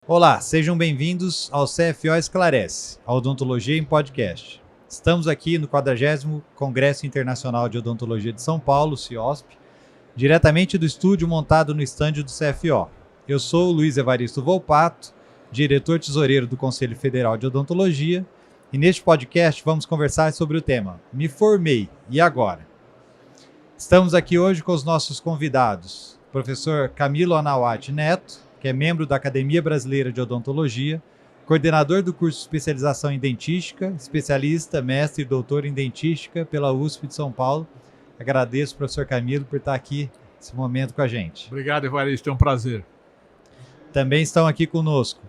Olá, sejam bem-vindos ao CFO Esclarece, a Odontologia em Podcast. Estamos aqui no 40º Congresso Internacional de Odontologia de São Paulo, CIOSP, diretamente do estúdio montado no estande do CFO. Eu sou o Luiz Evaristo Volpato, diretor-tesoureiro do Conselho Federal de Odontologia, e neste podcast vamos conversar sobre o tema Me Formei, e agora? Estamos aqui hoje com os nossos convidados, o professor Camilo Anawati Neto, que é membro da Academia Brasileira de Odontologia, coordenador do curso de especialização em dentística, especialista, mestre e doutor em dentística pela USP de São Paulo. Agradeço, professor Camilo, por estar aqui nesse momento com a gente. Obrigado, Evaristo, é um prazer. Também estão aqui conosco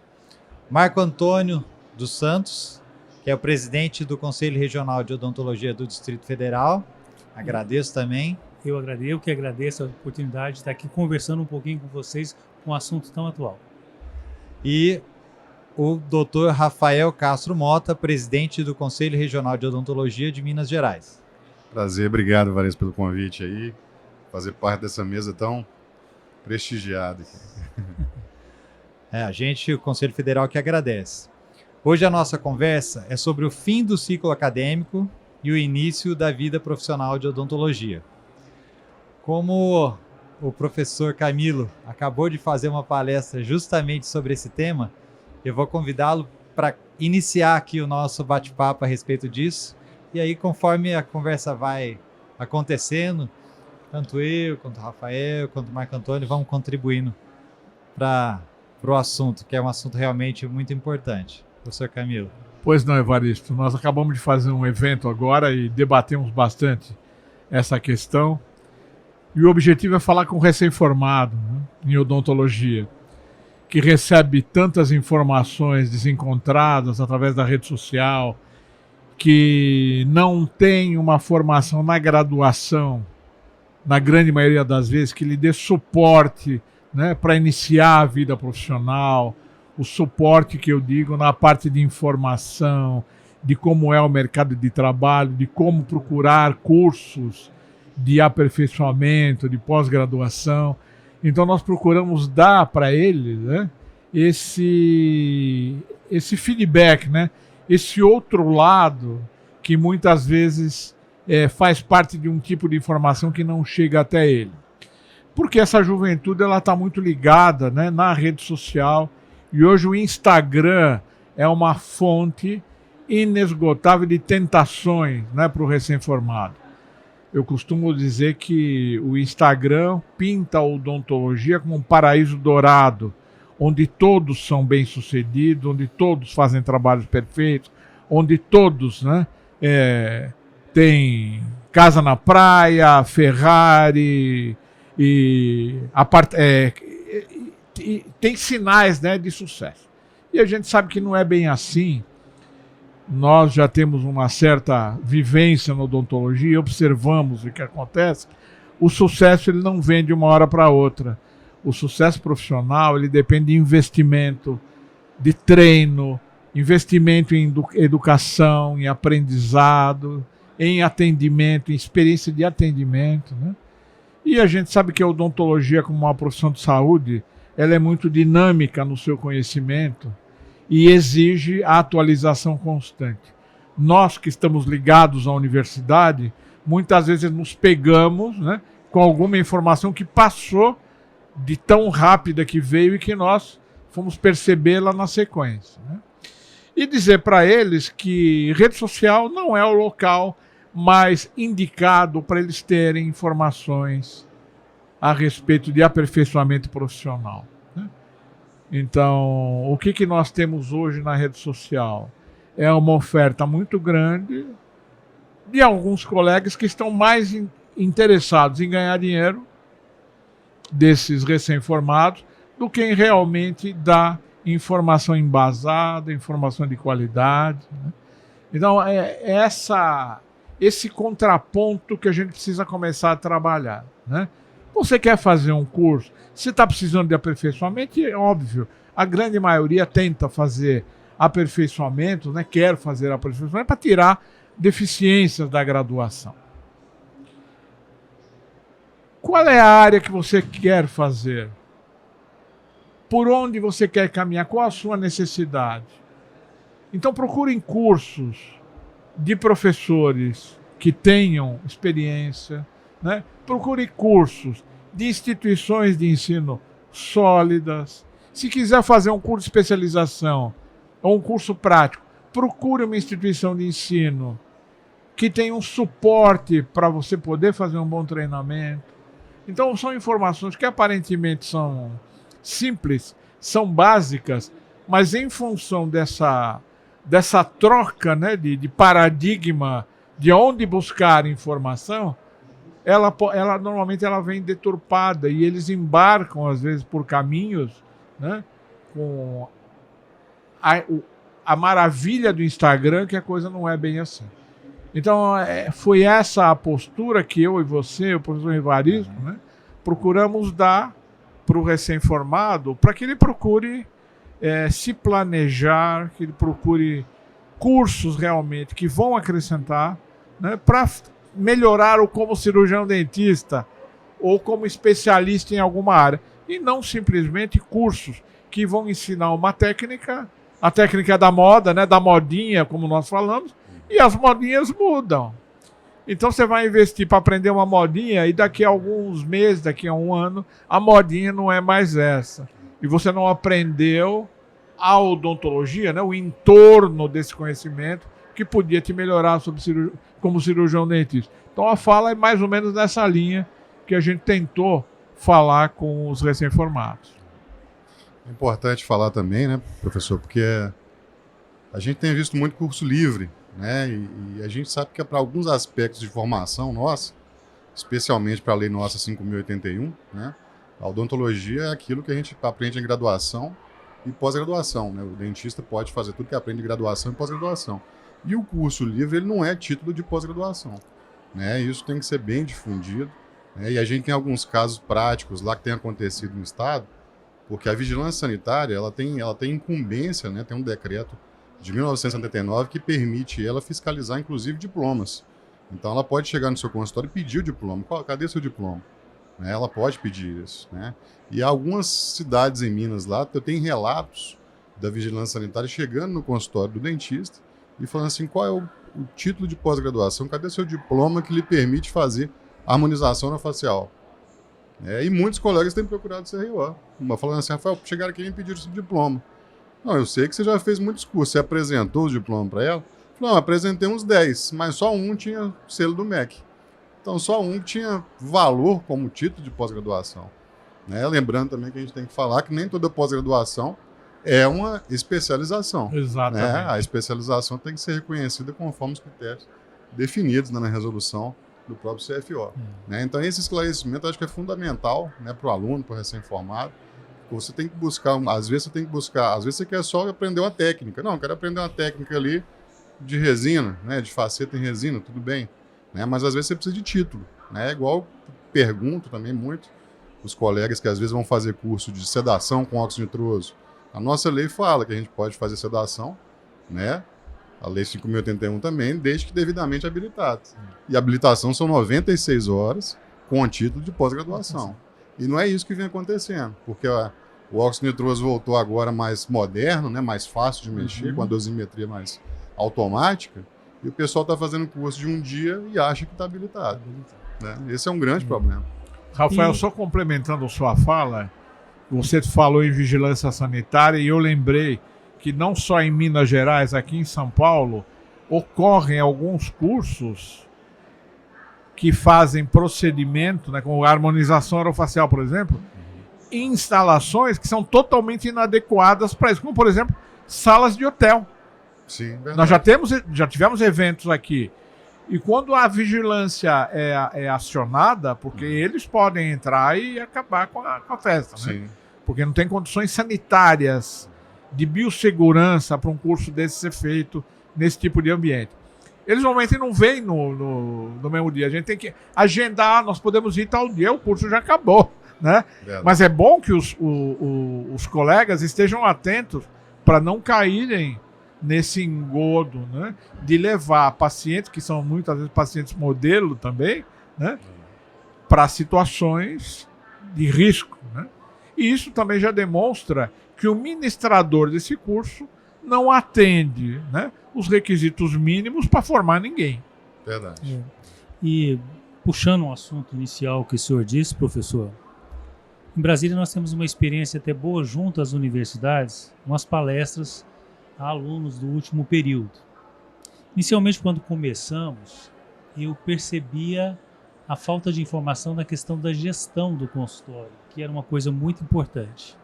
Marco Antônio dos Santos, que é o presidente do Conselho Regional de Odontologia do Distrito Federal. Agradeço também. Eu que agradeço a oportunidade de estar aqui conversando um pouquinho com vocês com um assunto tão atual. E o Dr. Rafael Castro Mota, presidente do Conselho Regional de Odontologia de Minas Gerais. Prazer, obrigado, Evaristo, pelo convite aí, fazer parte dessa mesa tão prestigiada. O Conselho Federal que agradece. Hoje a nossa conversa é sobre o fim do ciclo acadêmico e o início da vida profissional de odontologia. Como o professor Camilo acabou de fazer uma palestra justamente sobre esse tema, eu vou convidá-lo para iniciar aqui o nosso bate-papo a respeito disso. E aí, conforme a conversa vai acontecendo, tanto eu, quanto o Rafael, quanto o Marco Antônio, vamos contribuindo para o assunto, que é um assunto realmente muito importante. Professor Camilo. Pois não, Evaristo, nós acabamos de fazer um evento agora e debatemos bastante essa questão. E o objetivo é falar com o recém-formado, né, em odontologia, que recebe tantas informações desencontradas através da rede social, que não tem uma formação na graduação, na grande maioria das vezes, que lhe dê suporte, né, para iniciar a vida profissional, o suporte que eu digo na parte de informação, de como é o mercado de trabalho, de como procurar cursos de aperfeiçoamento, de pós-graduação. Então nós procuramos dar para ele, né, esse feedback, né, esse outro lado que muitas vezes faz parte de um tipo de informação que não chega até ele. Porque essa juventude está muito ligada, né, na rede social, e hoje o Instagram é uma fonte inesgotável de tentações, né, para o recém-formado. Eu costumo dizer que o Instagram pinta a odontologia como um paraíso dourado, onde todos são bem-sucedidos, onde todos fazem trabalhos perfeitos, onde todos, né, têm casa na praia, Ferrari, e tem sinais, né, de sucesso. E a gente sabe que não é bem assim. Nós já temos uma certa vivência na odontologia, observamos o que acontece. O sucesso ele não vem de uma hora para outra. O sucesso profissional ele depende de investimento, de treino, investimento em educação, em aprendizado, em atendimento, em experiência de atendimento, né? E a gente sabe que a odontologia, como uma profissão de saúde, ela é muito dinâmica no seu conhecimento e exige a atualização constante. Nós que estamos ligados à universidade, muitas vezes nos pegamos, né, com alguma informação que passou de tão rápida que veio e que nós fomos percebê-la na sequência, né? E dizer para eles que rede social não é o local mais indicado para eles terem informações a respeito de aperfeiçoamento profissional. Então, o que nós temos hoje na rede social? É uma oferta muito grande de alguns colegas que estão mais interessados em ganhar dinheiro desses recém-formados do que em realmente dar informação embasada, informação de qualidade, né? Então, esse contraponto que a gente precisa começar a trabalhar, né? Você quer fazer um curso, se está precisando de aperfeiçoamento, é óbvio, a grande maioria tenta fazer aperfeiçoamento, né? Quer fazer aperfeiçoamento para tirar deficiências da graduação. Qual é a área que você quer fazer? Por onde você quer caminhar? Qual a sua necessidade? Então procurem cursos de professores que tenham experiência, né? Procure cursos de instituições de ensino sólidas. Se quiser fazer um curso de especialização ou um curso prático, procure uma instituição de ensino que tenha um suporte para você poder fazer um bom treinamento. Então são informações que aparentemente são simples, são básicas, mas em função dessa troca, né, de paradigma de onde buscar informação, ela normalmente ela vem deturpada e eles embarcam às vezes por caminhos, né, com a maravilha do Instagram, que a coisa não é bem assim. Então foi essa a postura que eu e você, o professor Evaristo, né, procuramos dar para o recém-formado, para que ele procure se planejar, que ele procure cursos realmente que vão acrescentar, né, para melhorar o como cirurgião dentista ou como especialista em alguma área. E não simplesmente cursos que vão ensinar uma técnica, a técnica da moda, né, da modinha, como nós falamos, e as modinhas mudam. Então você vai investir para aprender uma modinha e daqui a alguns meses, daqui a um ano, a modinha não é mais essa. E você não aprendeu a odontologia, né, o entorno desse conhecimento que podia te melhorar como cirurgião dentista. Então a fala é mais ou menos nessa linha que a gente tentou falar com os recém-formados. É importante falar também, né, professor, porque a gente tem visto muito curso livre, né, e a gente sabe que para alguns aspectos de formação nossa, especialmente para a Lei Nossa 5.081, né, a odontologia é aquilo que a gente aprende em graduação e pós-graduação, né? O dentista pode fazer tudo que aprende em graduação e pós-graduação. E o curso livre, ele não é título de pós-graduação, né? Isso tem que ser bem difundido, né? E a gente tem alguns casos práticos lá que tem acontecido no estado, porque a vigilância sanitária, ela tem incumbência, né? Tem um decreto de 1979 que permite ela fiscalizar, inclusive, diplomas. Então, ela pode chegar no seu consultório e pedir o diploma. Cadê seu diploma? Ela pode pedir isso, né? E algumas cidades em Minas lá, eu tenho relatos da vigilância sanitária chegando no consultório do dentista e falando assim, qual é o título de pós-graduação, cadê seu diploma que lhe permite fazer harmonização na facial? E muitos colegas têm procurado o CRO, falando assim, Rafael, chegaram aqui e me pediram esse diploma. Não, eu sei que você já fez muitos cursos, você apresentou o diploma para ela? Não, apresentei uns 10, mas só um tinha selo do MEC. Então, só um tinha valor como título de pós-graduação. Né? Lembrando também que a gente tem que falar que nem toda pós-graduação é uma especialização. Exatamente. Né? A especialização tem que ser reconhecida conforme os critérios definidos, né, na resolução do próprio CFO. Né? Então, esse esclarecimento acho que é fundamental, né, para o aluno, para o recém-formado. Você tem que buscar, às vezes você quer só aprender uma técnica. Não, eu quero aprender uma técnica ali de resina, né, de faceta em resina, tudo bem. Né? Mas às vezes você precisa de título. Né? Igual pergunto também muito os colegas que às vezes vão fazer curso de sedação com óxido nitroso. A nossa lei fala que a gente pode fazer sedação, né? A lei 5.081 também, desde que devidamente habilitado. E a habilitação são 96 horas com título de pós-graduação. E não é isso que vem acontecendo, porque o óxido nitroso voltou agora mais moderno, né? Mais fácil de mexer, com a dosimetria mais automática, e o pessoal está fazendo curso de um dia e acha que está habilitado. Né? Esse é um grande problema. Rafael, só complementando sua fala, você falou em vigilância sanitária e eu lembrei que não só em Minas Gerais, aqui em São Paulo, ocorrem alguns cursos que fazem procedimento, né, como a harmonização orofacial, por exemplo, em instalações que são totalmente inadequadas para isso, como, por exemplo, salas de hotel. Sim, verdade. Nós já tivemos eventos aqui. E quando a vigilância é acionada, porque eles podem entrar e acabar com a festa, né? Sim. Porque não tem condições sanitárias de biossegurança para um curso desse ser feito nesse tipo de ambiente. Eles normalmente não vêm no mesmo dia. A gente tem que agendar, nós podemos ir tal dia, o curso já acabou. Né? Mas é bom que os colegas estejam atentos para não caírem nesse engodo, né, de levar pacientes, que são muitas vezes pacientes modelo também, né, para situações de risco, né? E isso também já demonstra que o ministrador desse curso não atende, né, os requisitos mínimos para formar ninguém. Verdade. E puxando um assunto inicial que o senhor disse, professor, em Brasília nós temos uma experiência até boa junto às universidades, umas palestras a alunos do último período. Inicialmente, quando começamos, eu percebia a falta de informação na questão da gestão do consultório, que era uma coisa muito importante.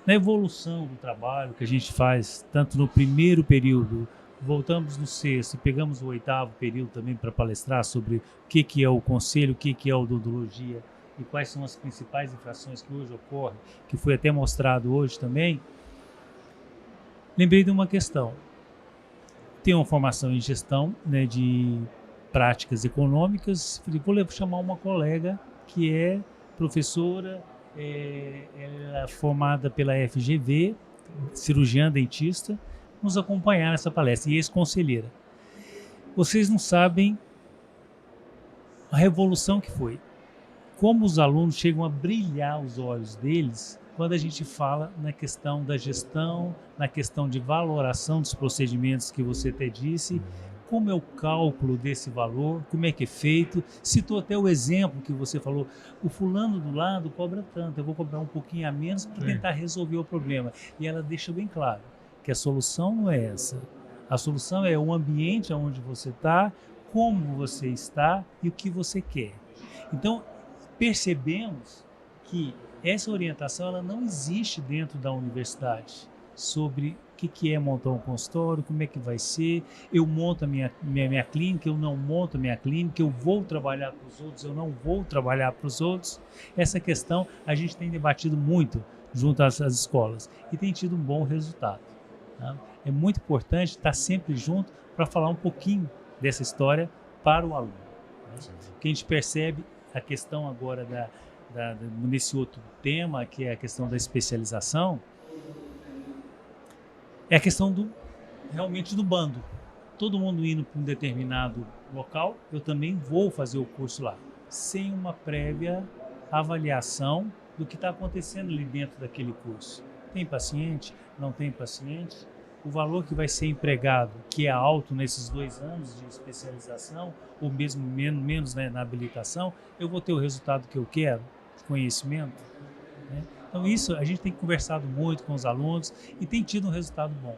Na evolução do trabalho que a gente faz, tanto no primeiro período, voltamos no sexto e pegamos o oitavo período também para palestrar sobre o que é o conselho, o que é a odontologia e quais são as principais infrações que hoje ocorrem, que foi até mostrado hoje também, lembrei de uma questão. Tenho uma formação em gestão, né, de práticas econômicas, falei, vou chamar uma colega que é professora, ela é formada pela FGV, cirurgiã dentista, nos acompanhar nessa palestra, e ex-conselheira. Vocês não sabem a revolução que foi. Como os alunos chegam a brilhar os olhos deles quando a gente fala na questão da gestão, na questão de valoração dos procedimentos que você até disse, como é o cálculo desse valor, como é que é feito. Citou até o exemplo que você falou, o fulano do lado cobra tanto, eu vou cobrar um pouquinho a menos para tentar resolver o problema. E ela deixa bem claro que a solução não é essa. A solução é o ambiente onde você está, como você está e o que você quer. Então, percebemos que essa orientação ela não existe dentro da universidade sobre o que é montar um consultório, como é que vai ser, eu monto a minha clínica, eu não monto a minha clínica, eu vou trabalhar para os outros, eu não vou trabalhar para os outros. Essa questão a gente tem debatido muito junto às escolas e tem tido um bom resultado. Tá? É muito importante estar sempre junto para falar um pouquinho dessa história para o aluno. Né? Porque a gente percebe a questão agora nesse outro tema, que é a questão da especialização, é a questão realmente do bando. Todo mundo indo para um determinado local, eu também vou fazer o curso lá, sem uma prévia avaliação do que está acontecendo ali dentro daquele curso. Tem paciente? Não tem paciente? O valor que vai ser empregado, que é alto nesses 2 anos de especialização, ou mesmo menos, né, na habilitação, eu vou ter o resultado que eu quero, de conhecimento, né? Então isso a gente tem conversado muito com os alunos e tem tido um resultado bom.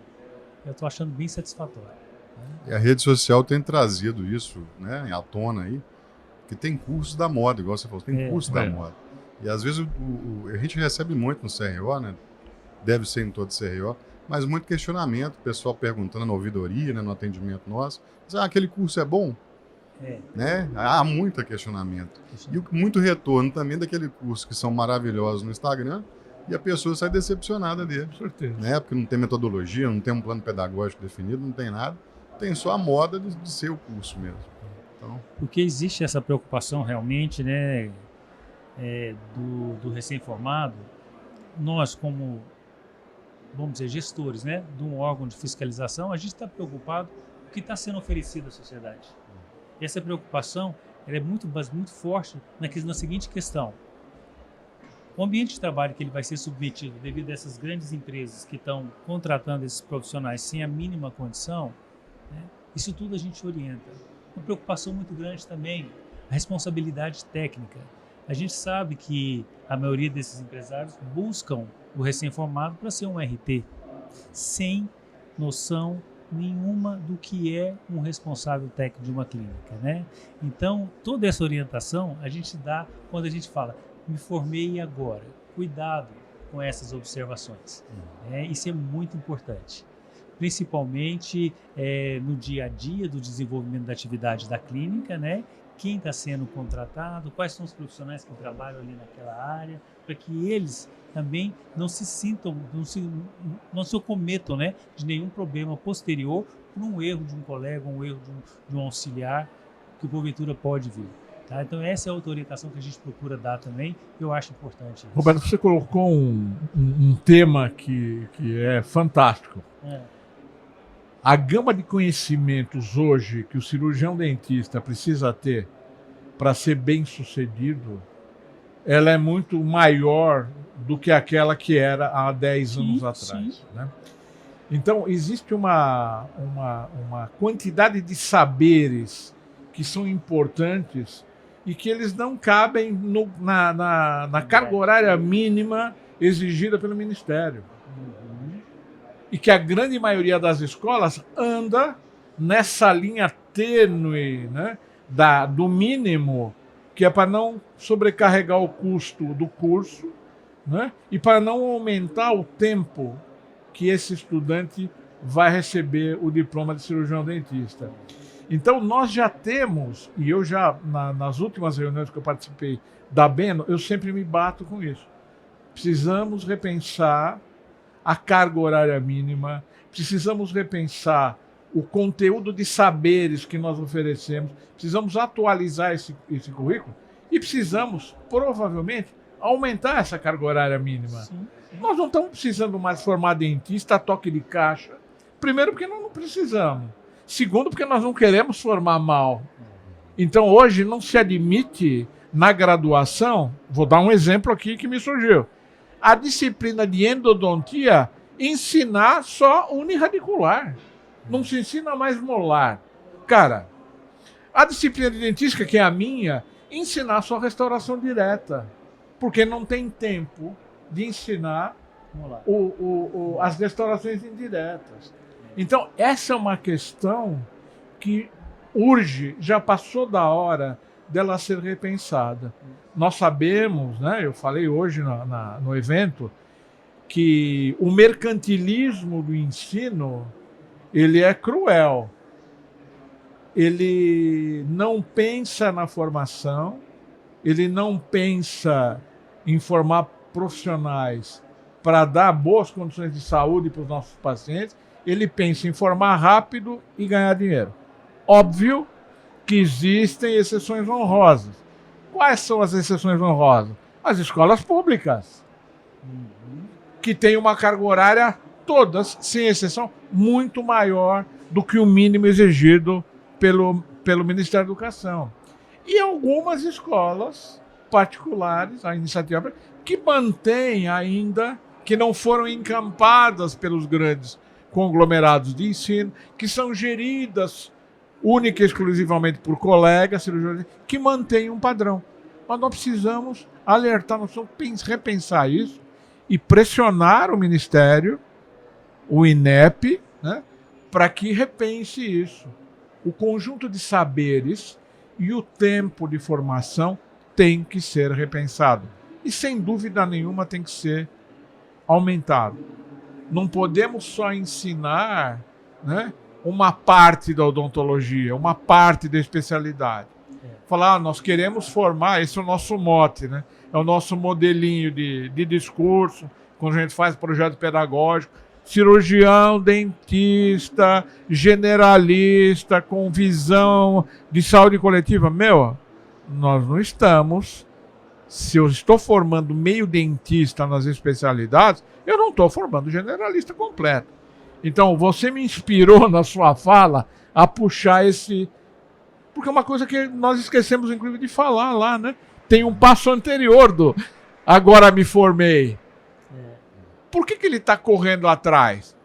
Eu estou achando bem satisfatório. Né? E a rede social tem trazido isso, né, à tona aí, que tem curso da moda, igual você falou, tem curso da moda. E às vezes a gente recebe muito no CRO, né? Deve ser em todo CRO, mas muito questionamento, o pessoal perguntando na ouvidoria, né, no atendimento nosso, aquele curso é bom? Né? Há muito questionamento. E muito retorno também daquele curso que são maravilhosos no Instagram e a pessoa sai decepcionada dele. Com certeza. Né? Porque não tem metodologia, não tem um plano pedagógico definido, não tem nada. Tem só a moda de ser o curso mesmo. Então... Porque existe essa preocupação realmente, né, do recém-formado. Nós, como, vamos dizer, gestores, né, de um órgão de fiscalização, a gente está preocupado com o que está sendo oferecido à sociedade. E essa preocupação ela é muito forte na seguinte questão. O ambiente de trabalho que ele vai ser submetido devido a essas grandes empresas que estão contratando esses profissionais sem a mínima condição, né, isso tudo a gente orienta. Uma preocupação muito grande também, a responsabilidade técnica. A gente sabe que a maioria desses empresários buscam o recém-formado para ser um RT, sem noção nenhuma do que é um responsável técnico de uma clínica, né? Então, toda essa orientação a gente dá quando a gente fala, me formei agora, cuidado com essas observações. Isso é muito importante, principalmente no dia a dia do desenvolvimento da atividade da clínica, né? Quem está sendo contratado, quais são os profissionais que trabalham ali naquela área, para que eles também não se sintam, não se acometam, né, de nenhum problema posterior por um erro de um colega, um erro de um auxiliar, que porventura pode vir. Tá? Então essa é a orientação que a gente procura dar também, e eu acho importante isso. Roberto, você colocou um tema que é fantástico. A gama de conhecimentos hoje que o cirurgião dentista precisa ter para ser bem sucedido, ela é muito maior do que aquela que era há 10 anos atrás. Né? Então, existe uma quantidade de saberes que são importantes e que eles não cabem na carga horária mínima exigida pelo Ministério. E que a grande maioria das escolas anda nessa linha tênue, né, do mínimo, que é para não sobrecarregar o custo do curso, né, e para não aumentar o tempo que esse estudante vai receber o diploma de cirurgião dentista. Então, nós já temos, e eu já, nas últimas reuniões que eu participei da Beno, eu sempre me bato com isso. Precisamos repensar a carga horária mínima, precisamos repensar o conteúdo de saberes que nós oferecemos, precisamos atualizar esse currículo e precisamos, provavelmente, aumentar essa carga horária mínima. Sim. Nós não estamos precisando mais formar dentista a toque de caixa. Primeiro, porque nós não precisamos. Segundo, porque nós não queremos formar mal. Então, hoje, não se admite na graduação, vou dar um exemplo aqui que me surgiu, a disciplina de endodontia ensinar só uniradicular. Não se ensina mais molar. Cara, a disciplina de dentística, que é a minha, ensinar só restauração direta. Porque não tem tempo de ensinar as restaurações indiretas. Então, essa é uma questão que urge, já passou da hora dela ser repensada. Nós sabemos, né, eu falei hoje no evento, que o mercantilismo do ensino, ele é cruel. Ele não pensa na formação, ele não pensa em formar profissionais para dar boas condições de saúde para os nossos pacientes, ele pensa em formar rápido e ganhar dinheiro. Óbvio que existem exceções honrosas. Quais são as exceções honrosas? As escolas públicas, que têm uma carga horária, todas, sem exceção, muito maior do que o mínimo exigido pelo Ministério da Educação. E algumas escolas particulares, a iniciativa, que mantêm ainda, que não foram encampadas pelos grandes conglomerados de ensino, que são geridas única e exclusivamente por colegas, cirurgiões, que mantêm um padrão. Mas nós precisamos alertar, nós precisamos repensar isso e pressionar o Ministério, o INEP, né, para que repense isso. O conjunto de saberes e o tempo de formação tem que ser repensado. E, sem dúvida nenhuma, tem que ser aumentado. Não podemos só ensinar, né, uma parte da odontologia, uma parte da especialidade. Falar, nós queremos formar, esse é o nosso mote, né? É o nosso modelinho de discurso, quando a gente faz projeto pedagógico, cirurgião, dentista, generalista, com visão de saúde coletiva. Nós não estamos, se eu estou formando meio dentista nas especialidades, eu não estou formando generalista completo. Então, você me inspirou na sua fala a puxar esse... Porque é uma coisa que nós esquecemos, inclusive, de falar lá, né? Tem um passo anterior do agora me formei. Por que ele está correndo atrás?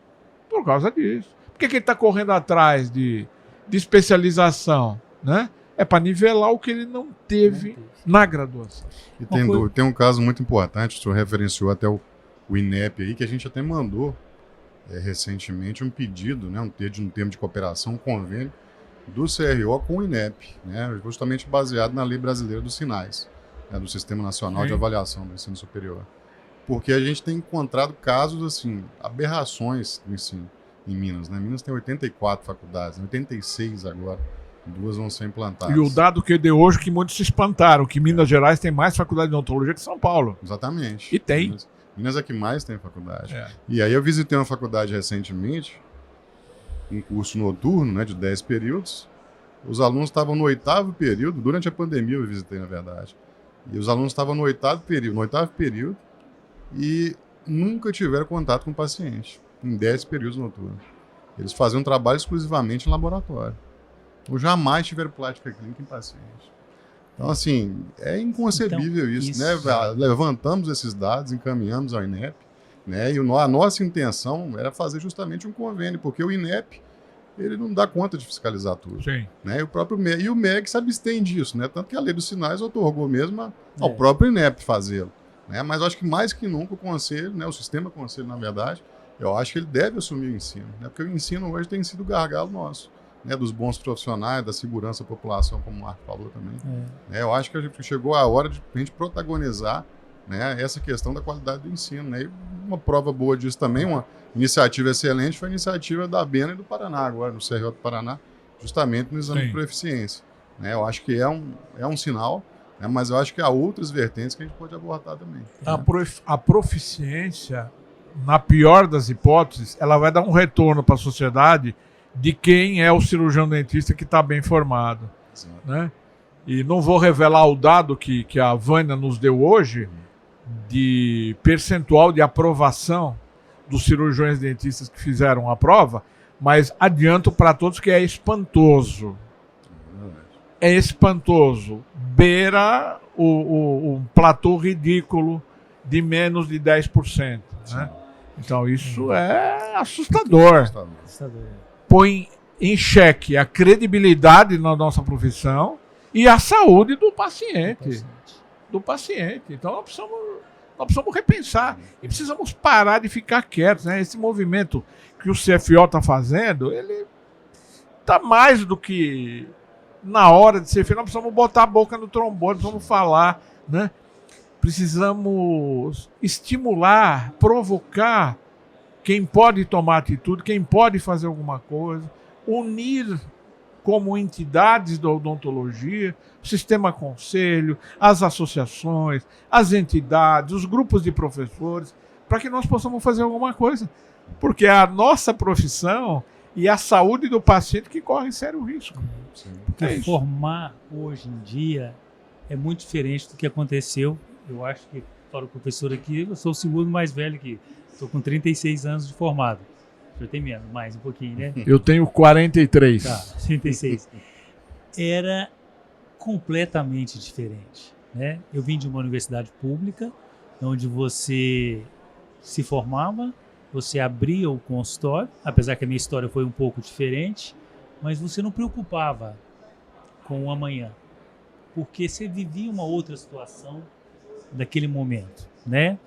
Por causa disso. Por que ele está correndo atrás de especialização? Né? É para nivelar o que ele não teve na graduação. E tem um caso muito importante, o senhor referenciou até o INEP aí, que a gente até mandou recentemente um pedido, né, um termo de cooperação, um convênio do CRO com o INEP, né, justamente baseado na Lei Brasileira dos Sinais, né, do Sistema Nacional de Avaliação do Ensino Superior. Porque a gente tem encontrado casos, assim, aberrações do ensino em Minas. Né? Minas tem 84 faculdades, 86 agora, 2 vão ser implantadas. E o dado que deu hoje, que muitos se espantaram, que Minas Gerais tem mais faculdade de odontologia que São Paulo. Exatamente. E tem. Minas é que mais tem faculdade. E aí eu visitei uma faculdade recentemente, um curso noturno, né, de 10 períodos. Os alunos estavam no 8º período, durante a pandemia eu visitei, na verdade. E os alunos estavam no 8º período, e nunca tiveram contato com o paciente, em 10 períodos noturnos. Eles faziam trabalho exclusivamente em laboratório. Ou jamais tiveram prática clínica em paciente. Então, assim, é inconcebível Então, isso, isso. né? Levantamos esses dados, encaminhamos ao INEP, né? E a nossa intenção era fazer justamente um convênio, porque o INEP, ele não dá conta de fiscalizar tudo. Sim. Né? E o MEC se abstém disso, né? Tanto que a Lei dos Sinais otorgou mesmo ao É. próprio INEP fazê-lo. Né? Mas eu acho que mais que nunca o Conselho, né? O sistema Conselho, na verdade, eu acho que ele deve assumir o ensino, né? Porque o ensino hoje tem sido gargalo nosso, né? Dos bons profissionais, da segurança da população, como o Marco falou também. Né? Eu acho que a gente chegou a hora de a gente protagonizar, né, essa questão da qualidade do ensino. Né? E uma prova boa disso também, uma iniciativa excelente, foi a iniciativa da BENA e do Paraná, agora no CRJ do Paraná, justamente no exame Sim. de proficiência. Né? Eu acho que é um sinal, né? Mas eu acho que há outras vertentes que a gente pode abordar também. A proficiência, na pior das hipóteses, ela vai dar um retorno para a sociedade de quem é o cirurgião dentista que está bem formado. Exato. Né? E não vou revelar o dado que a Vânia nos deu hoje, de percentual de aprovação dos cirurgiões dentistas que fizeram a prova, mas adianto para todos que é espantoso. É espantoso. Beira um platô ridículo de menos de 10%. Né? Então isso é assustador. Põe em xeque a credibilidade na nossa profissão e a saúde do paciente. Então nós precisamos repensar e precisamos parar de ficar quietos. Né? Esse movimento que o CFO está fazendo, ele está mais do que na hora de ser feito. Nós precisamos botar a boca no trombone, precisamos falar, né? Precisamos estimular, provocar quem pode tomar atitude, quem pode fazer alguma coisa, unir como entidades da odontologia, o sistema conselho, as associações, as entidades, os grupos de professores, para que nós possamos fazer alguma coisa. Porque é a nossa profissão e a saúde do paciente que corre sério risco. Porque formar hoje em dia é muito diferente do que aconteceu. Eu acho que, para o professor aqui, eu sou o segundo mais velho aqui. Estou com 36 anos de formado. Já tem menos, mais um pouquinho, né? Eu tenho 43. Tá, 36. Era completamente diferente, né? Eu vim de uma universidade pública, onde você se formava, você abria o consultório, apesar que a minha história foi um pouco diferente, mas você não preocupava com o amanhã, porque você vivia uma outra situação daquele momento, né?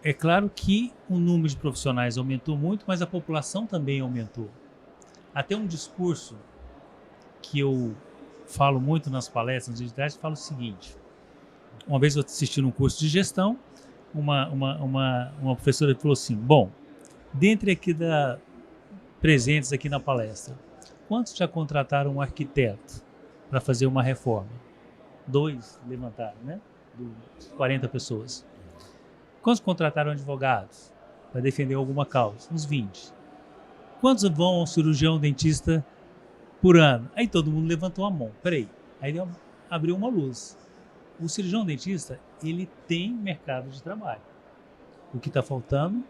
É claro que o número de profissionais aumentou muito, mas a população também aumentou. Até um discurso que eu falo muito nas palestras digitais, falo o seguinte: uma vez eu assisti num curso de gestão, uma professora falou assim: bom, dentre aqui presentes aqui na palestra, quantos já contrataram um arquiteto para fazer uma reforma? 2 levantaram, né? 40 pessoas. Quantos contrataram advogados para defender alguma causa? Uns 20. Quantos vão ao cirurgião dentista por ano? Aí todo mundo levantou a mão. Peraí. Aí ele abriu uma luz. O cirurgião dentista, ele tem mercado de trabalho. O que está faltando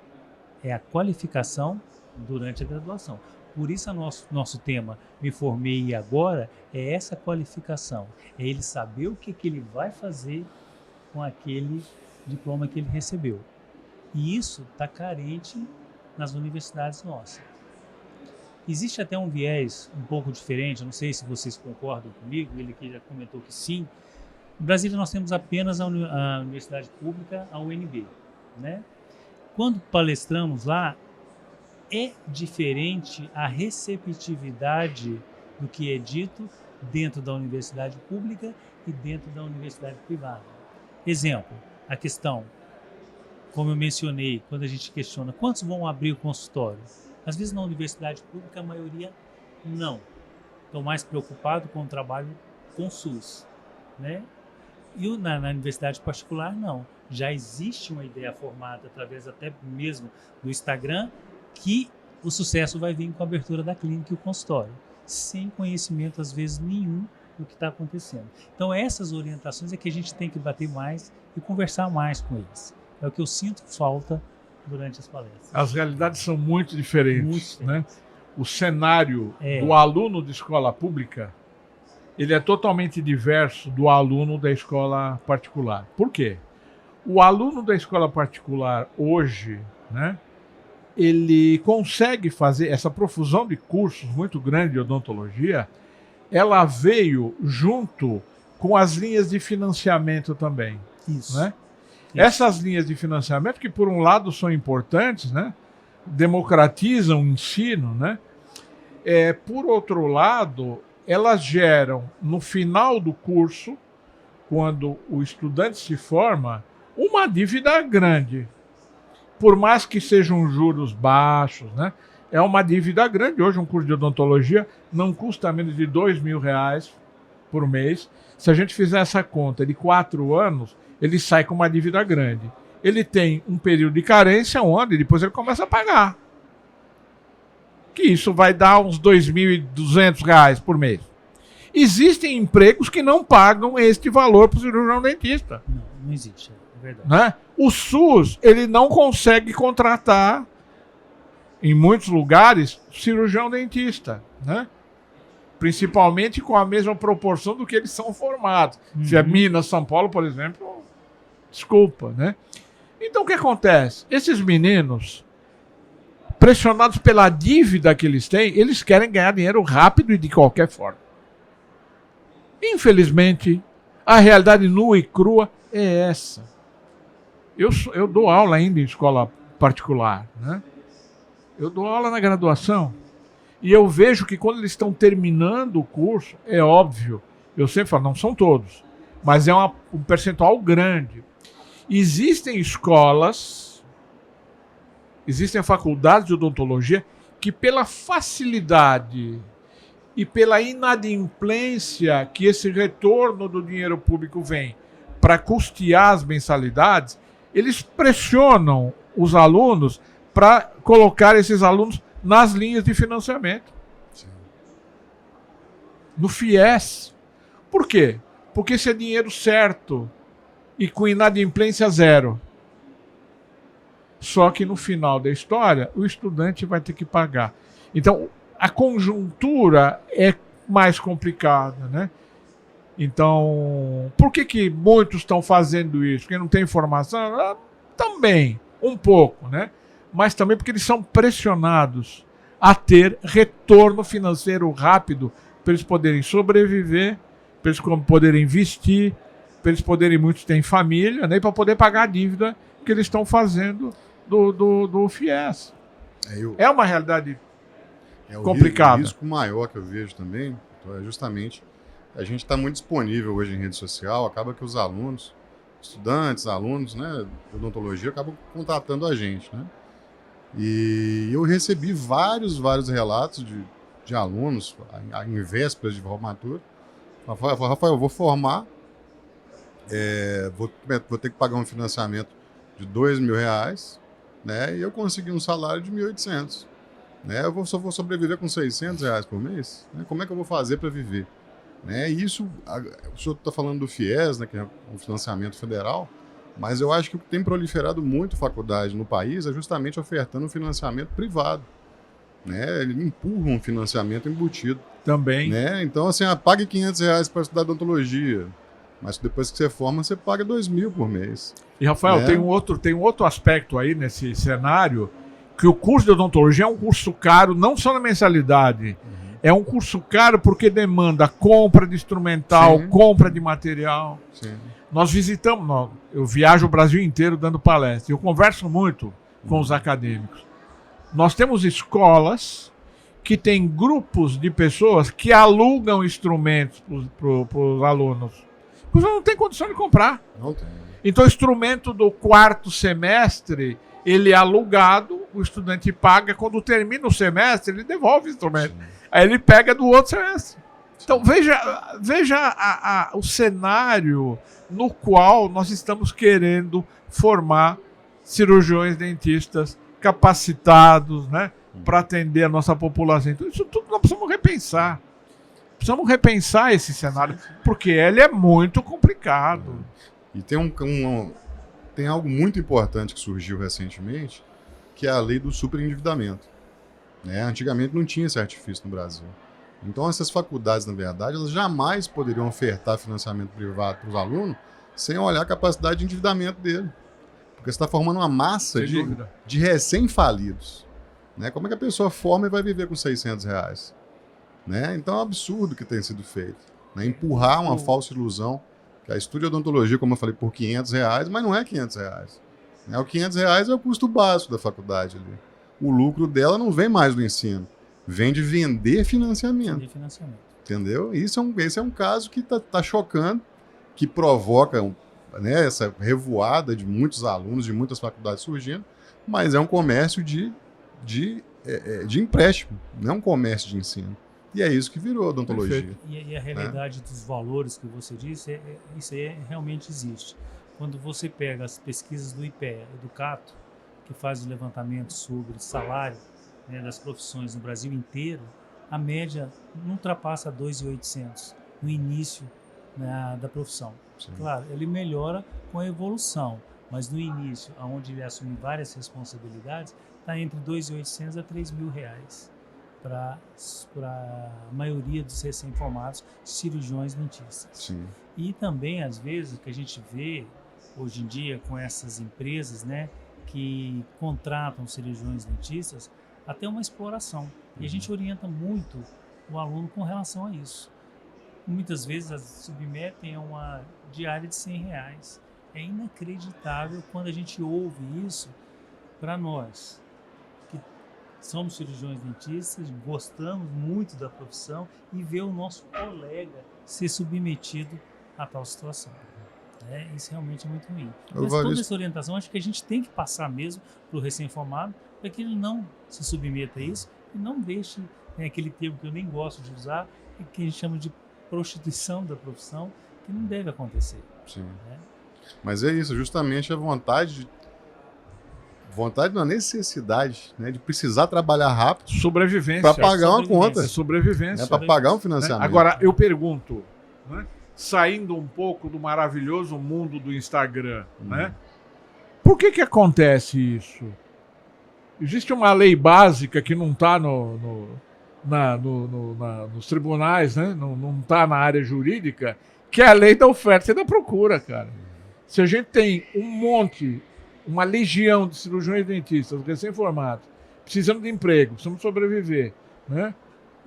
é a qualificação durante a graduação. Por isso, nosso tema, Me Formei Agora, é essa qualificação. É ele saber o que ele vai fazer com aquele diploma que ele recebeu. E isso está carente nas universidades nossas. Existe até um viés um pouco diferente, eu não sei se vocês concordam comigo, ele aqui já comentou que sim. No Brasil nós temos apenas a universidade pública, a UNB, né? Quando palestramos lá, é diferente a receptividade do que é dito dentro da universidade pública e dentro da universidade privada. Exemplo, a questão, como eu mencionei, quando a gente questiona quantos vão abrir o consultório, às vezes na universidade pública a maioria não. Estão mais preocupados com o trabalho com o SUS, né? E na universidade particular, não. Já existe uma ideia formada através até mesmo do Instagram que o sucesso vai vir com a abertura da clínica e o consultório, sem conhecimento, às vezes, nenhum do que está acontecendo. Então, essas orientações é que a gente tem que bater mais e conversar mais com eles. É o que eu sinto falta durante as palestras. As realidades são muito diferentes. Muito diferentes. Né? O cenário do aluno de escola pública ele é totalmente diverso do aluno da escola particular. Por quê? O aluno da escola particular hoje, né, ele consegue fazer essa profusão de cursos muito grande de odontologia, ela veio junto com as linhas de financiamento também. Isso. Né? Isso. Essas linhas de financiamento, que por um lado são importantes, né, democratizam o ensino, né, por outro lado, elas geram, no final do curso, quando o estudante se forma, uma dívida grande. Por mais que sejam juros baixos, né? É uma dívida grande. Hoje um curso de odontologia não custa menos de R$2.000 por mês. Se a gente fizer essa conta de 4 anos, ele sai com uma dívida grande. Ele tem um período de carência onde depois ele começa a pagar. Que isso vai dar uns R$2.200 por mês. Existem empregos que não pagam este valor para o cirurgião dentista. Não existe, é verdade. Né? O SUS, ele não consegue contratar, em muitos lugares, cirurgião dentista, né? Principalmente com a mesma proporção do que eles são formados. Se é Minas, São Paulo, por exemplo, desculpa, né? Então o que acontece? Esses meninos, pressionados pela dívida que eles têm, eles querem ganhar dinheiro rápido e de qualquer forma. Infelizmente, a realidade nua e crua é essa. Eu dou aula ainda em escola particular, né? Eu dou aula na graduação e eu vejo que quando eles estão terminando o curso, é óbvio, eu sempre falo, não são todos, mas é um percentual grande. Existem escolas, existem faculdades de odontologia que pela facilidade e pela inadimplência que esse retorno do dinheiro público vem para custear as mensalidades, eles pressionam os alunos para colocar esses alunos nas linhas de financiamento. Sim. No FIES. Por quê? Porque esse é dinheiro certo e com inadimplência zero. Só que no final da história, o estudante vai ter que pagar. Então, a conjuntura é mais complicada, né? Então, por que muitos estão fazendo isso? Porque não tem informação? Também, um pouco, né? Mas também porque eles são pressionados a ter retorno financeiro rápido para eles poderem sobreviver, para eles poderem investir, para eles poderem, muitos têm família, né? Para poder pagar a dívida que eles estão fazendo do FIES. É uma realidade complicada. O risco maior que eu vejo também é justamente a gente está muito disponível hoje em rede social, acaba que os alunos, estudantes, alunos, né, de odontologia, acabam contatando a gente, né? E eu recebi vários relatos de alunos em vésperas de formatura. Rafael, eu vou formar, vou ter que pagar um financiamento de R$2.000, né? E eu consegui um salário de R$1.800. Né? Só vou sobreviver com R$600 por mês. Né? Como é que eu vou fazer para viver? Né? E isso, o senhor está falando do FIES, né, que é um financiamento federal, mas eu acho que o que tem proliferado muito faculdade no país é justamente ofertando um financiamento privado. Né? Ele empurra um financiamento embutido. Também. Né? Então, assim, pague R$500 para estudar odontologia, mas depois que você forma, você paga R$2.000 por mês. E, Rafael, tem um outro aspecto aí nesse cenário, que o curso de odontologia é um curso caro, não só na mensalidade. É um curso caro porque demanda compra de instrumental, sim, compra de material. Sim. Nós visitamos, eu viajo o Brasil inteiro dando palestra, eu converso muito com os acadêmicos. Nós temos escolas que têm grupos de pessoas que alugam instrumentos para os alunos. Os alunos não têm condição de comprar. Não tem. Então o instrumento do 4º semestre, ele é alugado, o estudante paga, quando termina o semestre, ele devolve o instrumento. Sim. Aí ele pega do outro semestre. Então veja o cenário no qual nós estamos querendo formar cirurgiões dentistas capacitados, né, para atender a nossa população. Então isso tudo nós precisamos repensar. Precisamos repensar esse cenário, porque ele é muito complicado. E tem algo muito importante que surgiu recentemente, que é a lei do superendividamento. Né? Antigamente não tinha esse artifício no Brasil. Então, essas faculdades, na verdade, elas jamais poderiam ofertar financiamento privado para os alunos sem olhar a capacidade de endividamento dele. Porque você está formando uma massa de recém-falidos. Né? Como é que a pessoa forma e vai viver com R$600? Né? Então é um absurdo que tem sido feito. Né? Empurrar uma falsa ilusão, que a Estúdio Odontologia, como eu falei, por R$500, mas não é R$500. Né? O R$500 é o custo básico da faculdade ali. O lucro dela não vem mais do ensino, vem de vender financiamento. Entendeu? Esse é um caso que está chocando, que provoca né, essa revoada de muitos alunos, de muitas faculdades surgindo, mas é um comércio de empréstimo, não é um comércio de ensino. E é isso que virou odontologia. E a realidade dos valores que você disse, isso aí realmente existe. Quando você pega as pesquisas do IPEA e do Cato, que faz o levantamento sobre salário, né, das profissões no Brasil inteiro, a média não ultrapassa 2.800 no início, né, da profissão. Sim. Claro, ele melhora com a evolução, mas no início, onde ele assume várias responsabilidades, está entre 2.800 a R$3.000 para a maioria dos recém-formados cirurgiões dentistas. Sim. E também, às vezes, o que a gente vê hoje em dia com essas empresas, né, que contratam cirurgiões dentistas, até uma exploração. E a gente orienta muito o aluno com relação a isso. Muitas vezes as submetem a uma diária de R$100. É inacreditável quando a gente ouve isso para nós, que somos cirurgiões dentistas, gostamos muito da profissão, e ver o nosso colega ser submetido a tal situação. Isso realmente é muito ruim. Mas toda essa orientação acho que a gente tem que passar mesmo para o recém-formado, para que ele não se submeta a isso e não deixe, né, aquele termo que eu nem gosto de usar, que a gente chama de prostituição da profissão, que não deve acontecer. Sim. Né? Mas é isso, justamente a vontade na necessidade, né, de precisar trabalhar rápido, sobrevivência, para pagar uma conta, sobrevivência, para pagar um financiamento. Agora eu pergunto, né, saindo um pouco do maravilhoso mundo do Instagram, né, por que acontece isso? Existe uma lei básica que não está nos tribunais, né? Não está na área jurídica, que é a lei da oferta e da procura, cara. Se a gente tem uma legião de cirurgiões dentistas recém-formados, precisando de emprego, precisamos sobreviver, né?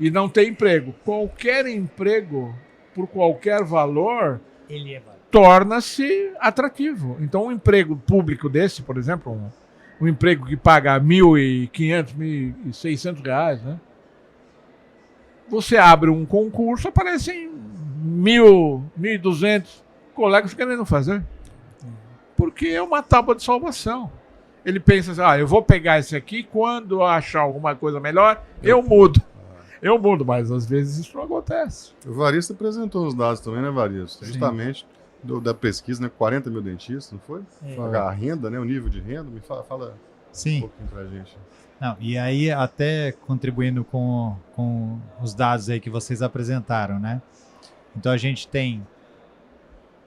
E não tem emprego, qualquer emprego, por qualquer valor, ele é válido, torna-se atrativo. Então, um emprego público desse, por exemplo, um emprego que paga R$1.500, R$1.600, né? Você abre um concurso, aparecem 1.000, 1.200 colegas querendo fazer. Porque é uma tábua de salvação. Ele pensa assim, eu vou pegar esse aqui, quando eu achar alguma coisa melhor, eu mudo. Eu mudo, mas às vezes isso não acontece. O Varisto apresentou os dados também, né, Varisto? Justamente da pesquisa, né? 40 mil dentistas, não foi? A renda, né? O nível de renda, me fala Sim. um pouquinho pra gente. Não, e aí, até contribuindo com os dados aí que vocês apresentaram, né? Então, a gente tem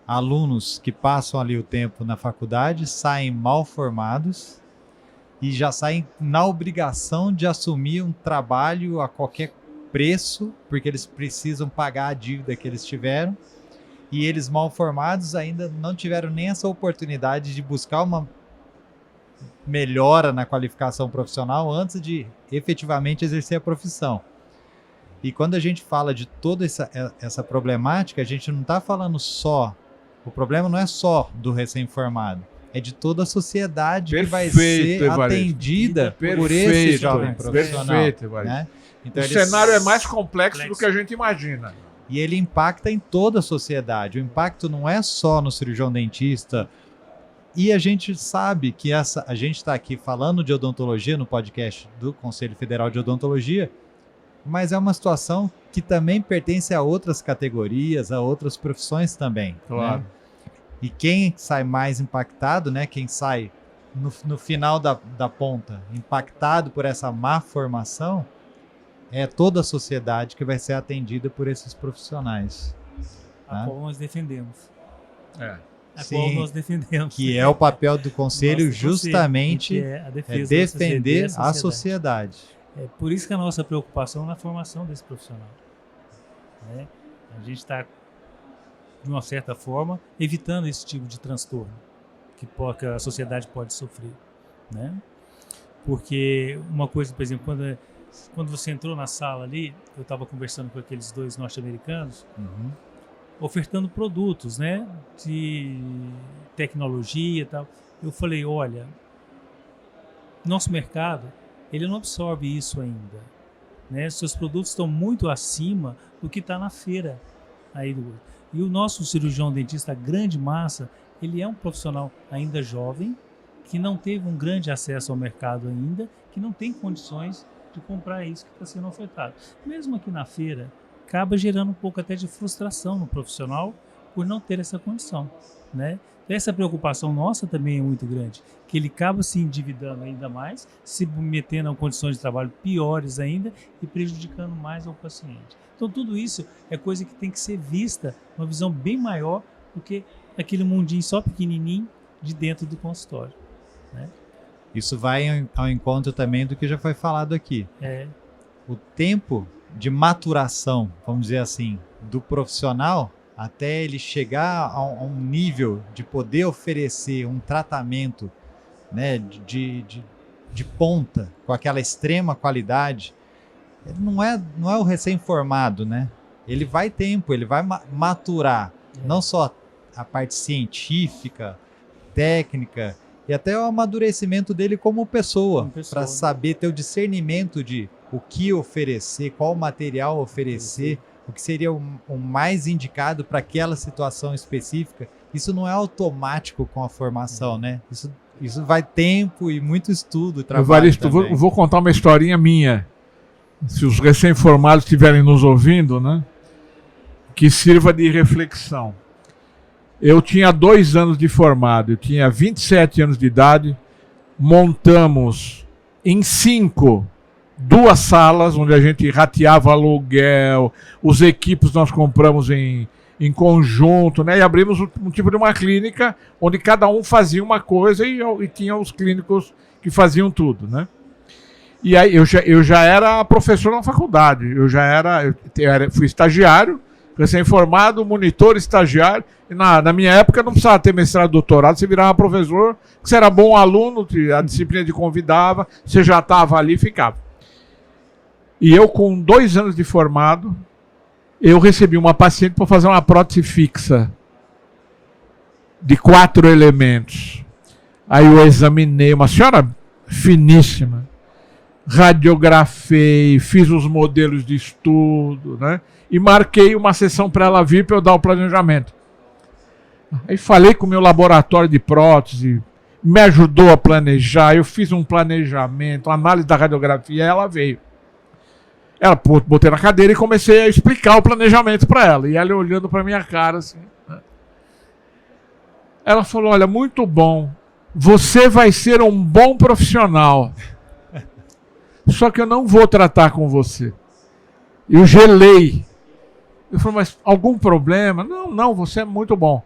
alunos que passam ali o tempo na faculdade, saem mal formados e já saem na obrigação de assumir um trabalho a qualquer preço, porque eles precisam pagar a dívida que eles tiveram, e eles mal formados ainda não tiveram nem essa oportunidade de buscar uma melhora na qualificação profissional antes de efetivamente exercer a profissão. E quando a gente fala de toda essa problemática, a gente não está falando só, o problema não é só do recém-formado, é de toda a sociedade que vai ser atendida por esse jovem profissional. Perfeito, né? Então, o cenário é mais complexo do que a gente imagina. E ele impacta em toda a sociedade. O impacto não é só no cirurgião dentista. E a gente sabe que a gente está aqui falando de odontologia no podcast do Conselho Federal de Odontologia, mas é uma situação que também pertence a outras categorias, a outras profissões também. Claro. Né? E quem sai mais impactado, né? Quem sai no final da ponta, impactado por essa má formação, é toda a sociedade que vai ser atendida por esses profissionais. A qual nós defendemos. Sim, nós defendemos. Que é o papel do Conselho justamente defender a sociedade. É por isso que a nossa preocupação é na formação desse profissional. né? A gente está, de uma certa forma, evitando esse tipo de transtorno que a sociedade pode sofrer, né? Porque uma coisa, por exemplo, quando você entrou na sala ali, eu estava conversando com aqueles 2 norte-americanos, ofertando produtos, né, de tecnologia e tal. Eu falei, olha, nosso mercado, ele não absorve isso ainda, né? Seus produtos estão muito acima do que está na feira aí e o nosso cirurgião dentista, a grande massa, ele é um profissional ainda jovem, que não teve um grande acesso ao mercado ainda, que não tem condições de comprar isso que está sendo ofertado. Mesmo aqui na feira, acaba gerando um pouco até de frustração no profissional por não ter essa condição, né? Essa preocupação nossa também é muito grande, que ele acaba se endividando ainda mais, se metendo a condições de trabalho piores ainda e prejudicando mais ao paciente. Então tudo isso é coisa que tem que ser vista, uma visão bem maior do que aquele mundinho só pequenininho de dentro do consultório, né? Isso vai ao encontro também do que já foi falado aqui. O tempo de maturação, vamos dizer assim, do profissional até ele chegar a um nível de poder oferecer um tratamento, né, de ponta, com aquela extrema qualidade, ele não é o recém-formado, né? Ele vai tempo, ele vai maturar, não só a parte científica, técnica, e até o amadurecimento dele como pessoa, para saber ter o discernimento de o que oferecer, qual material oferecer, o que seria o mais indicado para aquela situação específica. Isso não é automático com a formação, né? Isso vai tempo e muito estudo e trabalho. Evaristo, vou contar uma historinha minha. Se os recém-formados estiverem nos ouvindo, né? Que sirva de reflexão. Eu tinha 2 anos de formado, eu tinha 27 anos de idade, montamos em 5 2 salas, onde a gente rateava aluguel, os equipos nós compramos em conjunto, né? E abrimos um tipo de uma clínica, onde cada um fazia uma coisa e tinha os clínicos que faziam tudo, né? E aí eu já era professor na faculdade, eu fui estagiário, recém-formado, monitor, estagiário. E na minha época não precisava ter mestrado, doutorado, você virava professor, você era bom aluno, a disciplina te convidava, você já estava ali e ficava. E eu, com 2 anos de formado, eu recebi uma paciente para fazer uma prótese fixa de 4 elementos. Aí eu examinei, uma senhora finíssima, radiografei, fiz os modelos de estudo, né? E marquei uma sessão para ela vir para eu dar o planejamento. Aí falei com o meu laboratório de prótese, me ajudou a planejar, eu fiz um planejamento, análise da radiografia, ela veio. Ela botei na cadeira e comecei a explicar o planejamento para ela. E ela olhando para minha cara assim, né? Ela falou, olha, muito bom, você vai ser um bom profissional. Só que eu não vou tratar com você. Eu gelei. Eu falei, mas algum problema? Não, você é muito bom.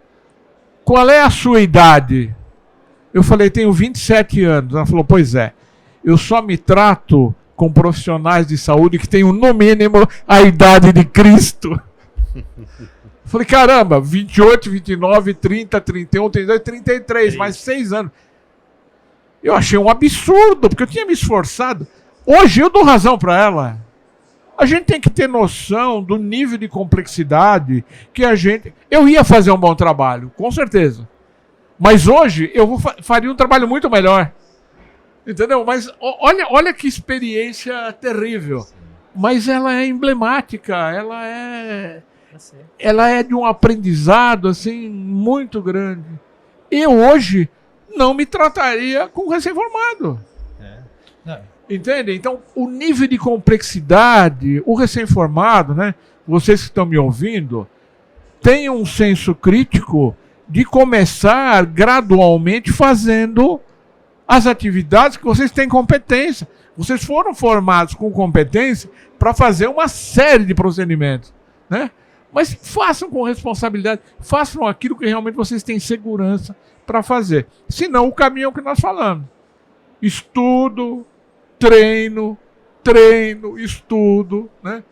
Qual é a sua idade? Eu falei, tenho 27 anos. Ela falou, pois é, eu só me trato com profissionais de saúde que tenham, no mínimo, a idade de Cristo. Eu falei, caramba, 28, 29, 30, 31, 32, 33, mais 6 anos. Eu achei um absurdo, porque eu tinha me esforçado. Hoje eu dou razão para ela. A gente tem que ter noção do nível de complexidade que a gente... Eu ia fazer um bom trabalho, com certeza. Mas hoje eu faria um trabalho muito melhor. Entendeu? Mas olha que experiência terrível. Mas ela é emblemática, ela é de um aprendizado assim muito grande. Eu hoje não me trataria com recém-formado. Entende? Então, o nível de complexidade, o recém-formado, né? Vocês que estão me ouvindo, tenham um senso crítico de começar gradualmente fazendo as atividades que vocês têm competência. Vocês foram formados com competência para fazer uma série de procedimentos, né? Mas façam com responsabilidade, façam aquilo que realmente vocês têm segurança para fazer. Senão, o caminho é o que nós falamos. Estudo, treino, estudo, né?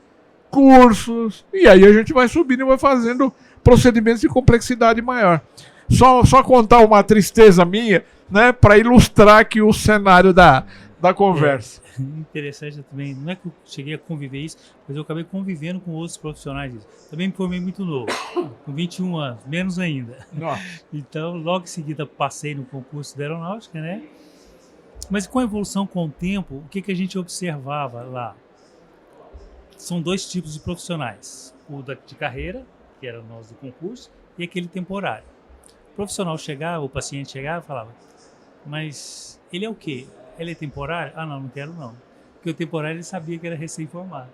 cursos, e aí a gente vai subindo e vai fazendo procedimentos de complexidade maior. Só contar uma tristeza minha, né, para ilustrar aqui o cenário da conversa. Interessante também, não é que eu cheguei a conviver isso, mas eu acabei convivendo com outros profissionais disso. Também me formei muito novo, com 21 anos, menos ainda. Nossa. Então, logo em seguida passei no concurso da aeronáutica, né? Mas com a evolução com o tempo, o que a gente observava lá? São dois tipos de profissionais. O de carreira, que era nós do concurso, e aquele temporário. O profissional chegava, o paciente chegava e falava, mas ele é o quê? Ele é temporário? Ah, não quero não. Porque o temporário ele sabia que era recém-formado.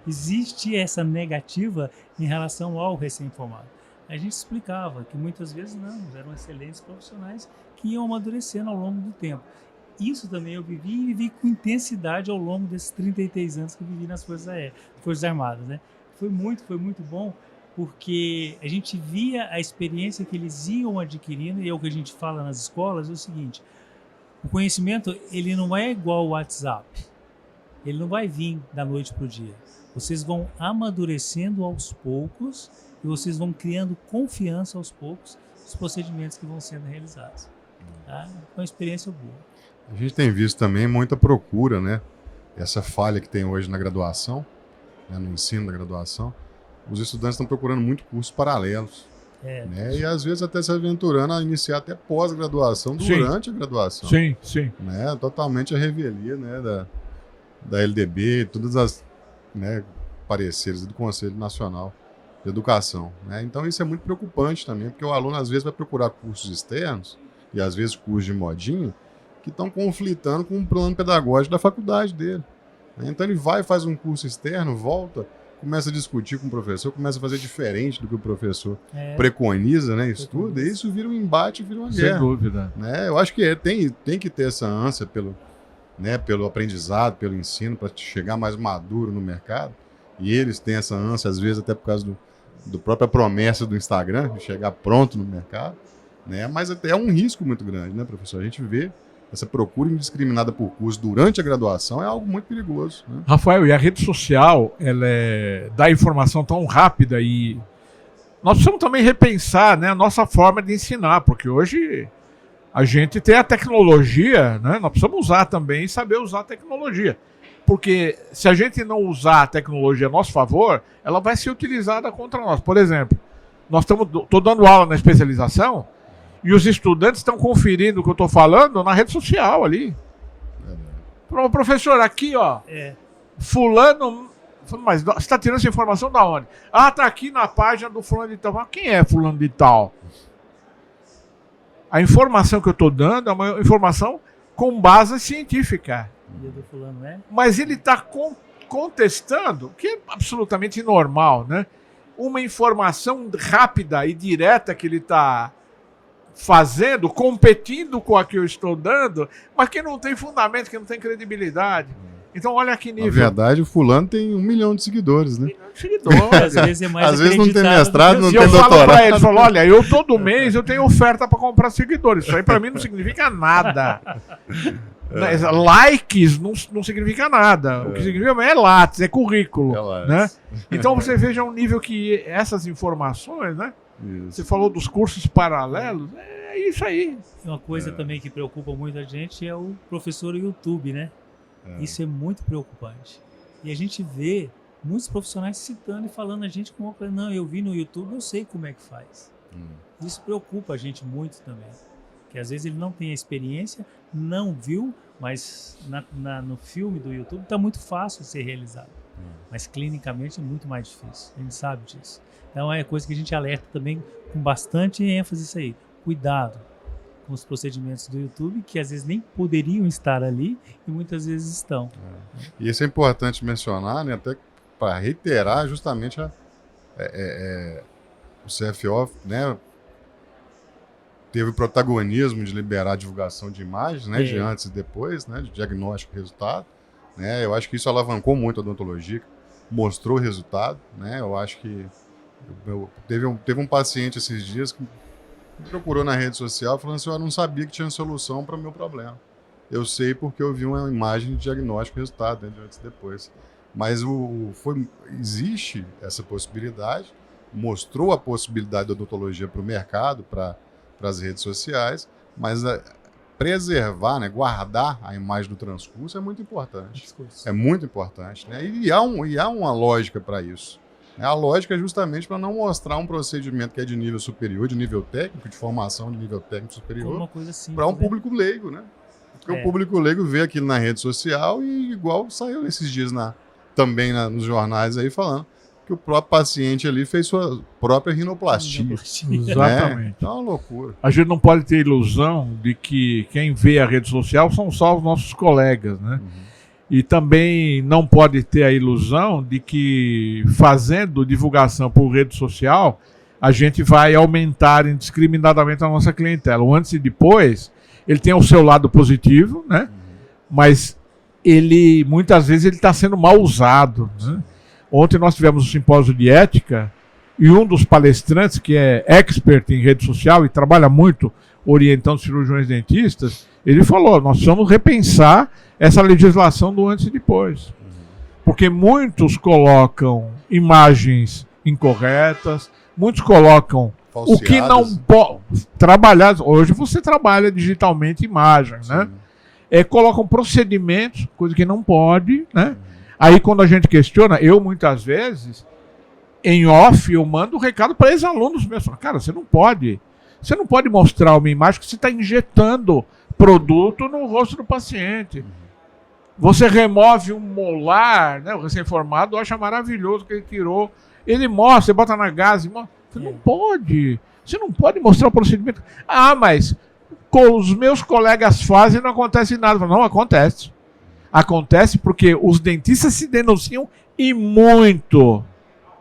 Existe essa negativa em relação ao recém-formado. A gente explicava que muitas vezes não, eram excelentes profissionais que iam amadurecendo ao longo do tempo. Isso também eu vivi com intensidade ao longo desses 33 anos que eu vivi nas Forças Armadas, né? Foi muito bom, porque a gente via a experiência que eles iam adquirindo, e é o que a gente fala nas escolas, é o seguinte, o conhecimento, ele não é igual ao WhatsApp. Ele não vai vir da noite para o dia. Vocês vão amadurecendo aos poucos e vocês vão criando confiança aos poucos nos procedimentos que vão sendo realizados. Tá? Uma experiência boa. A gente tem visto também muita procura, né? Essa falha que tem hoje na graduação, né? No ensino da graduação. Os estudantes estão procurando muito cursos paralelos. Né? E às vezes até se aventurando a iniciar até pós-graduação durante a graduação. Sim. Né? Totalmente a revelia, né? da LDB, todas as, né, pareceres do Conselho Nacional de Educação. Né? Então isso é muito preocupante também, porque o aluno às vezes vai procurar cursos externos, e às vezes cursos de modinho, que estão conflitando com o plano pedagógico da faculdade dele. Né? Então ele vai, faz um curso externo, volta, começa a discutir com o professor, começa a fazer diferente do que o professor preconiza, né, estuda, e isso vira um embate, vira uma guerra. Sem dúvida. Né? Eu acho que tem que ter essa ânsia pelo aprendizado, pelo ensino, para chegar mais maduro no mercado, e eles têm essa ânsia, às vezes até por causa do própria promessa do Instagram, de chegar pronto no mercado, né? Mas até é um risco muito grande, né, professor? A gente vê essa procura indiscriminada por curso durante a graduação é algo muito perigoso. Né? Rafael, e a rede social, ela dá informação tão rápida e nós precisamos também repensar, né, a nossa forma de ensinar, porque hoje a gente tem a tecnologia, né, nós precisamos usar também e saber usar a tecnologia. Porque se a gente não usar a tecnologia a nosso favor, ela vai ser utilizada contra nós. Por exemplo, estou dando aula na especialização, e os estudantes estão conferindo o que eu estou falando na rede social ali. Professor, aqui, ó. Fulano. Mas você está tirando essa informação da onde? Ah, está aqui na página do fulano de tal. Mas quem é fulano de tal? A informação que eu estou dando é uma informação com base científica. Mas ele está contestando, que é absolutamente normal, né? Uma informação rápida e direta que ele está fazendo, competindo com a que eu estou dando, mas que não tem fundamento, que não tem credibilidade. Então, olha que nível. Na verdade, o fulano tem 1 milhão de seguidores, né? 1 milhão de seguidores. Às vezes não tem mestrado, não tem doutorado. Eu falo pra ele, falo, olha, eu todo mês eu tenho oferta para comprar seguidores. Isso aí para mim não significa nada. Likes não significa nada. O que significa é látis, é currículo. Né? Então você veja um nível que essas informações, né? Isso. Você falou dos cursos paralelos, é isso aí. Uma coisa também que preocupa muito a gente é o professor YouTube, né? Isso é muito preocupante. E a gente vê muitos profissionais citando e falando a gente com uma não, eu vi no YouTube, eu sei como é que faz. Isso preocupa a gente muito também. Que às vezes ele não tem a experiência, não viu, mas no filme do YouTube está muito fácil ser realizado. Mas clinicamente é muito mais difícil. A gente sabe disso. Então é coisa que a gente alerta também com bastante ênfase isso aí. Cuidado com os procedimentos do YouTube, que às vezes nem poderiam estar ali e muitas vezes estão. E isso é importante mencionar, né, até para reiterar justamente o CFO, né, teve o protagonismo de liberar a divulgação de imagens, né, de antes e depois, né, de diagnóstico e resultado. Né, eu acho que isso alavancou muito a odontologia, mostrou o resultado. Né, eu acho que teve um paciente esses dias que me procurou na rede social falando assim, eu não sabia que tinha solução para o meu problema. Eu sei porque eu vi uma imagem de diagnóstico e resultado, né, de antes e depois. Mas existe essa possibilidade, mostrou a possibilidade da odontologia para o mercado, para as redes sociais, mas preservar, né, guardar a imagem do transcurso é muito importante. É muito importante, né? E há uma lógica para isso. A lógica é justamente para não mostrar um procedimento que é de nível superior, de nível técnico, de formação de nível técnico superior, para um público leigo, né? Porque o público leigo vê aquilo na rede social e igual saiu esses dias também nos jornais aí falando que o próprio paciente ali fez sua própria rinoplastia. Exatamente. É uma loucura. A gente não pode ter ilusão de que quem vê a rede social são só os nossos colegas, né? E também não pode ter a ilusão de que fazendo divulgação por rede social a gente vai aumentar indiscriminadamente a nossa clientela. O antes e depois, ele tem o seu lado positivo, né? Mas muitas vezes ele está sendo mal usado, né? Ontem nós tivemos um simpósio de ética e um dos palestrantes, que é expert em rede social e trabalha muito orientando cirurgiões dentistas, ele falou, nós precisamos repensar essa legislação do antes e depois. Porque muitos colocam imagens incorretas, muitos colocam o que não pode trabalhar. Hoje você trabalha digitalmente imagens, né? Colocam procedimentos, coisa que não pode, né? Aí quando a gente questiona, eu muitas vezes, em off, eu mando um recado para ex-alunos meus. Cara, você não pode mostrar uma imagem que você está injetando produto no rosto do paciente. Você remove um molar, né? O recém-formado acha maravilhoso que ele tirou. Ele mostra, você bota na gás e mostra. Você não pode. Você não pode mostrar o procedimento. Ah, mas os meus colegas fazem e não acontece nada. Não acontece. Acontece porque os dentistas se denunciam e muito.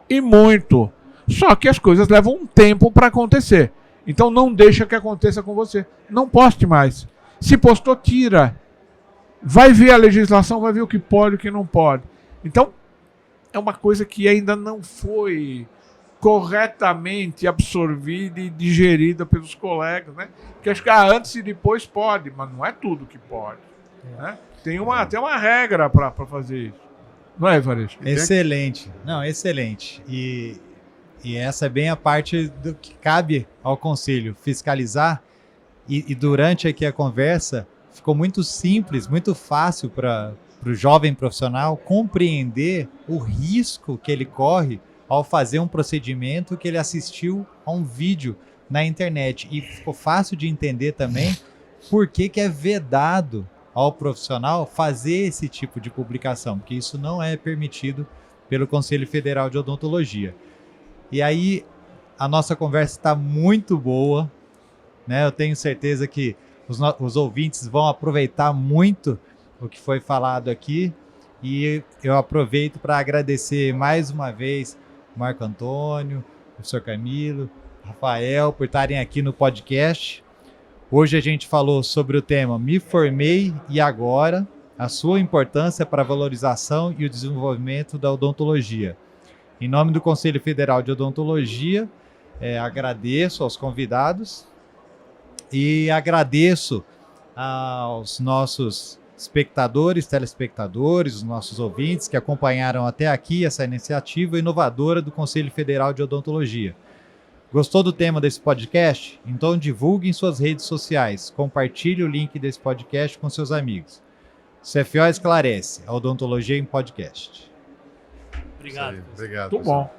E muito. Só que as coisas levam um tempo para acontecer. Então não deixa que aconteça com você. Não poste mais. Se postou, tira. Vai ver a legislação, vai ver o que pode e o que não pode. Então, é uma coisa que ainda não foi corretamente absorvida e digerida pelos colegas, né? Que acho que antes e depois pode, mas não é tudo que pode. Né? Tem uma regra para fazer isso. Não é, Evaristo? Excelente. Não, excelente. E essa é bem a parte do que cabe ao Conselho, fiscalizar. E durante aqui a conversa, ficou muito simples, muito fácil para o jovem profissional compreender o risco que ele corre ao fazer um procedimento que ele assistiu a um vídeo na internet. E ficou fácil de entender também por que é vedado ao profissional fazer esse tipo de publicação, porque isso não é permitido pelo Conselho Federal de Odontologia. E aí, a nossa conversa está muito boa, né? Eu tenho certeza que os ouvintes vão aproveitar muito o que foi falado aqui, e eu aproveito para agradecer mais uma vez o Marco Antônio, o professor Camilo, Rafael, por estarem aqui no podcast. Hoje a gente falou sobre o tema Me Formei e Agora, a sua importância para a valorização e o desenvolvimento da odontologia. Em nome do Conselho Federal de Odontologia, agradeço aos convidados e agradeço aos nossos espectadores, telespectadores, os nossos ouvintes que acompanharam até aqui essa iniciativa inovadora do Conselho Federal de Odontologia. Gostou do tema desse podcast? Então divulgue em suas redes sociais. Compartilhe o link desse podcast com seus amigos. CFO esclarece. A odontologia em podcast. Obrigado. Obrigado. Muito bom.